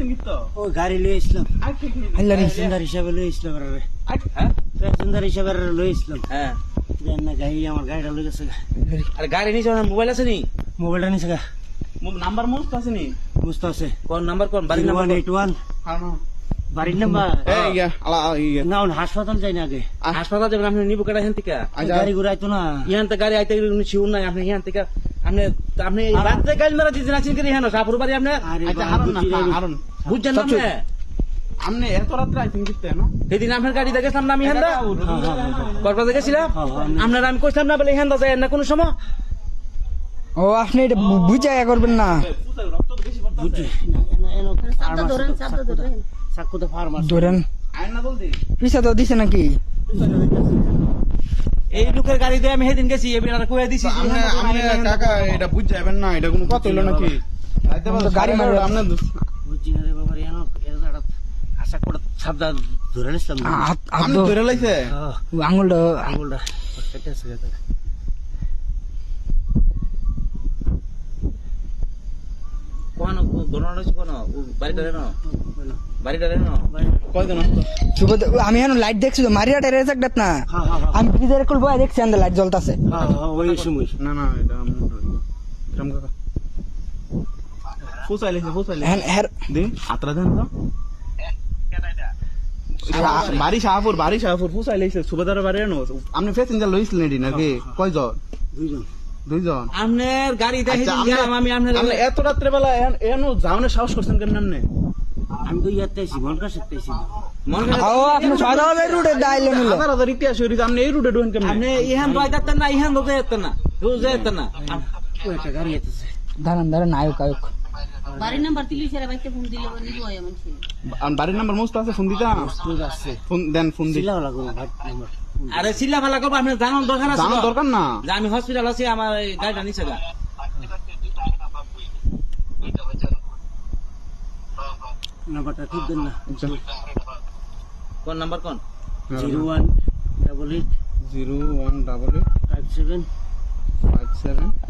আইছেন কি তো ও গাড়ি লই আসলাম আইছে কি আল্লাহ রে প্যাসেঞ্জার হিসাবে লই আসলাম রে হ্যাঁ প্যাসেঞ্জার হিসাবে লই আসলাম হ্যাঁ দেন না গাড়ি আমার গাড়িটা লই গেছে আর গাড়ি নিচে মোবাইল আছে নি মোবাইলটা নিছে গা নাম্বার মুস্ত আছে নি বুঝতে আছে কোন নাম্বার কোন বাড়ি নাম্বার 181 হ্যাঁ না বাড়ির নাম্বার এই ইয়া আলা ইয়া না ওন হাসপাতাল যাই না আগে হাসপাতাল যাবেন আপনি নিবো কেডা হেন থেকে গাড়ি ঘুরাইতো না ইহান তো গাড়ি আইতে গেলে শিউর নাই আপনি ইহান থেকে আপনি আপনি রাত্রে গাড়ি মারা দিছেন আছেন কি হেন সাপুর বাড়ি আপনি আরে আচ্ছা বাবা, হারুন না বুঝি নাই। হারুন বুঝছেন না আপনি আমনে এত রাত্রে আইছেন কি তো না সেদিন আপনার গাড়ি দেখেছিলাম না আমি হেন কর্পা দেখেছিলাম আপনার আমি কইছিলাম না বলে হেন যায় না কোনো সময় ও আপনি এটা বুঝাইয়া করবেন না রক্ত তো বেশি পড়তাছে বুঝছি এনো সাক্কুতে ফার্মাসি ধরেন আইন না জলদি পিসা তো দিছে নাকি এই লোকের গাড়ি দিয়ে আমি সেদিন গেছি এবার কয়ে দিছি যে আমনে হেন আমনে কাকা এটা বুঝ যাবেন না এটা কোনো কথা হইলো নাকি আইতে পারো গাড়ি মারো। আমনে বুঝছি না রে বাবা এনো এরা আশা করে সাবধান ধরে নিছিলাম হাত আমনে ধরে লাইছে আঙুলটা আঙুলটা কেটে আছে গেছে কোন দোনো কোন বাড়িটা রেন বাড়িটা রেন কয়জন আসতো শুভ আমি এখন লাইট দেখছি তো মারিয়া টেরেস একটা না হ্যাঁ হ্যাঁ আমি পিজার কল বয় দেখছি আন্দা লাইট জ্বলতাছে হ্যাঁ ওই সময় না না এটা আমনে রাম কাকা ফুসাইলে হ্যাঁ হ্যাঁ দে আত্রা দেন তো বাড়ি শাহপুর ফুসাইলে সুবেদার বাড়ি আনো আপনি প্যাসেঞ্জার লইছিলেন এডি নাকি কয়জন দুইজন দুইজন আপনার গাড়ি দেখে আচ্ছা, গেলাম আমি আপনার আপনি এত রাত্রে বেলা এনো যাওনের সাহস করছেন কেমন আপনি আমি তো ইয়াতে আছি মনকা সাথে আছি মনে করেন ও আপনি সদাগরের রুটে দাইলে নিল হাজার হাজার ইতিহাস হইরি আপনি এই রুটে ঢুকেন কেমন আপনি ইহান তো আইতাতেন না ইহান তো যেতেন না রোজ যেতেন না ওই একটা গাড়ি আছে দাঁড়ান দাঁড়ান আয়ুক আয়ুক বাড়ির নাম্বার দিলি সেরা বাইতে ফোন দিলে নিব এমন ছিল বাড়ির নাম্বার মুস্ত আছে ফোন দিতাম তুই আছে ফোন দেন ফোন দি চিল্লাও লাগো ভাই নাম্বার আরে চিল্লা ফালা করবো আপনার জানার দরকার আছে জানার দরকার না যে আমি হসপিটাল আছি আমার এই গাড়িটা নিচে গা নাম্বারটা ঠিক দেন না কোন নাম্বার কোন 0188 0188 57 57